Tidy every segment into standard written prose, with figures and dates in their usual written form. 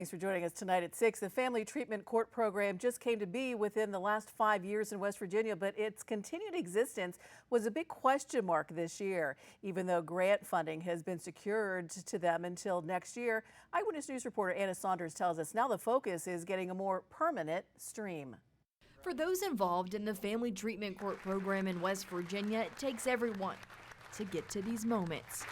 Thanks for joining us tonight at 6. The Family Treatment Court program just came to be within the last 5 years in West Virginia, but its continued existence was a big question mark this year. Even though grant funding has been secured to them until next year, Eyewitness News reporter Anna Saunders tells us now the focus is getting a more permanent stream. For those involved in the Family Treatment Court program in West Virginia, it takes everyone to get to these moments.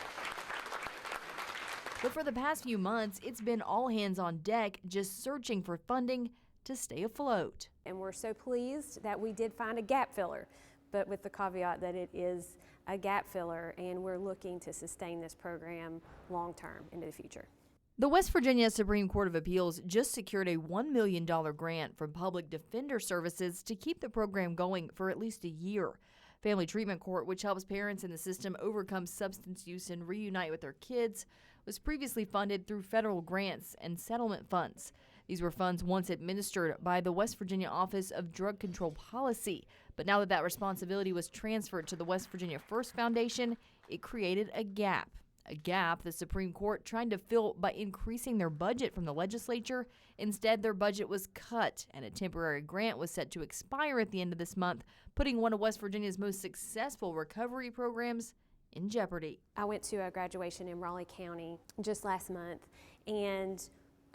But for the past few months, it's been all hands on deck, just searching for funding to stay afloat. And we're so pleased that we did find a gap filler, but with the caveat that it is a gap filler and we're looking to sustain this program long term into the future. The West Virginia Supreme Court of Appeals just secured a $1 million grant from Public Defender Services to keep the program going for at least a year. Family Treatment Court, which helps parents in the system overcome substance use and reunite with their kids, was previously funded through federal grants and settlement funds. These were funds once administered by the West Virginia Office of Drug Control Policy. But now that responsibility was transferred to the West Virginia First Foundation, it created a gap. A gap the Supreme Court tried to fill by increasing their budget from the legislature. Instead, their budget was cut, and a temporary grant was set to expire at the end of this month, putting one of West Virginia's most successful recovery programs in jeopardy. I went to a graduation in Raleigh County just last month, and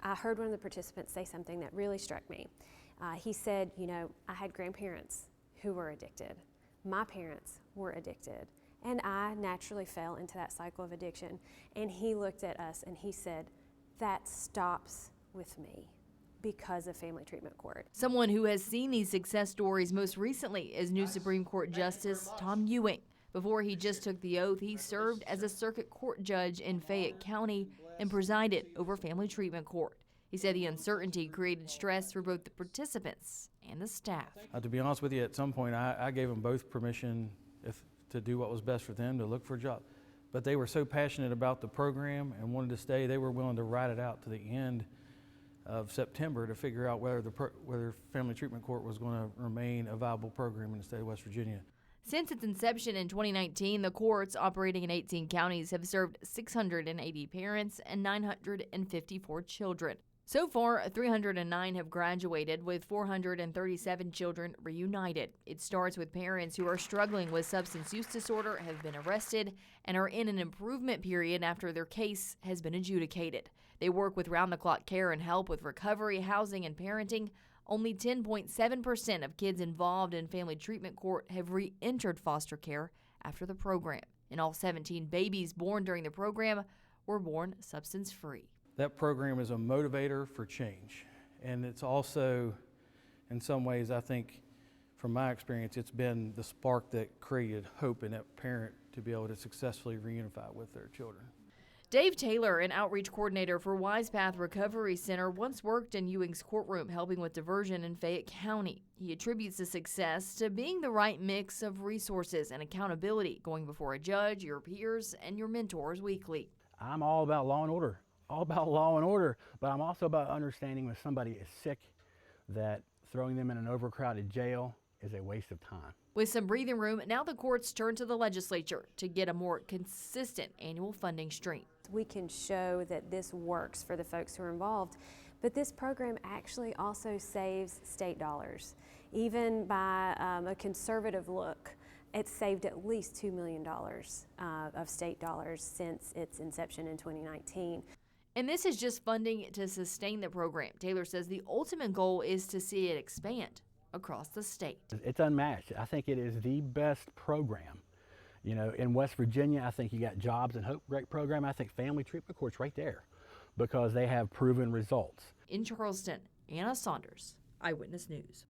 I heard one of the participants say something that really struck me. He said, I had grandparents who were addicted. My parents were addicted. And I naturally fell into that cycle of addiction. And he looked at us and he said, that stops with me because of Family Treatment Court. Someone who has seen these success stories most recently is new Supreme Court Justice Tom Ewing. Before he just took the oath, he served as a circuit court judge in Fayette County and presided over Family Treatment Court. He said the uncertainty created stress for both the participants and the staff. To be honest with you, at some point I gave them both permission to do what was best for them, to look for a job. But they were so passionate about the program and wanted to stay, they were willing to ride it out to the end of September to figure out whether Family Treatment Court was going to remain a viable program in the state of West Virginia. Since its inception in 2019, the courts operating in 18 counties have served 680 parents and 954 children. So far, 309 have graduated, with 437 children reunited. It starts with parents who are struggling with substance use disorder, have been arrested, and are in an improvement period after their case has been adjudicated. They work with round-the-clock care and help with recovery, housing, and parenting. Only 10.7% of kids involved in Family Treatment Court have re-entered foster care after the program. And all 17 babies born during the program were born substance-free. That program is a motivator for change. And it's also, in some ways, I think, from my experience, it's been the spark that created hope in that parent to be able to successfully reunify with their children. Dave Taylor, an outreach coordinator for Wise Path Recovery Center, once worked in Ewing's courtroom helping with diversion in Fayette County. He attributes the success to being the right mix of resources and accountability, going before a judge, your peers, and your mentors weekly. I'm all about law and order. But I'm also about understanding when somebody is sick that throwing them in an overcrowded jail is a waste of time. With some breathing room, now the courts turn to the legislature to get a more consistent annual funding stream. We can show that this works for the folks who are involved, but this program actually also saves state dollars. Even by a conservative look, it's saved at least $2 million of state dollars since its inception in 2019. And this is just funding to sustain the program. Taylor says the ultimate goal is to see it expand across the state. It's unmatched. I think it is the best program. In West Virginia, I think you got Jobs and Hope, great program. I think Family Treatment Court's right there because they have proven results. In Charleston, Anna Saunders, Eyewitness News.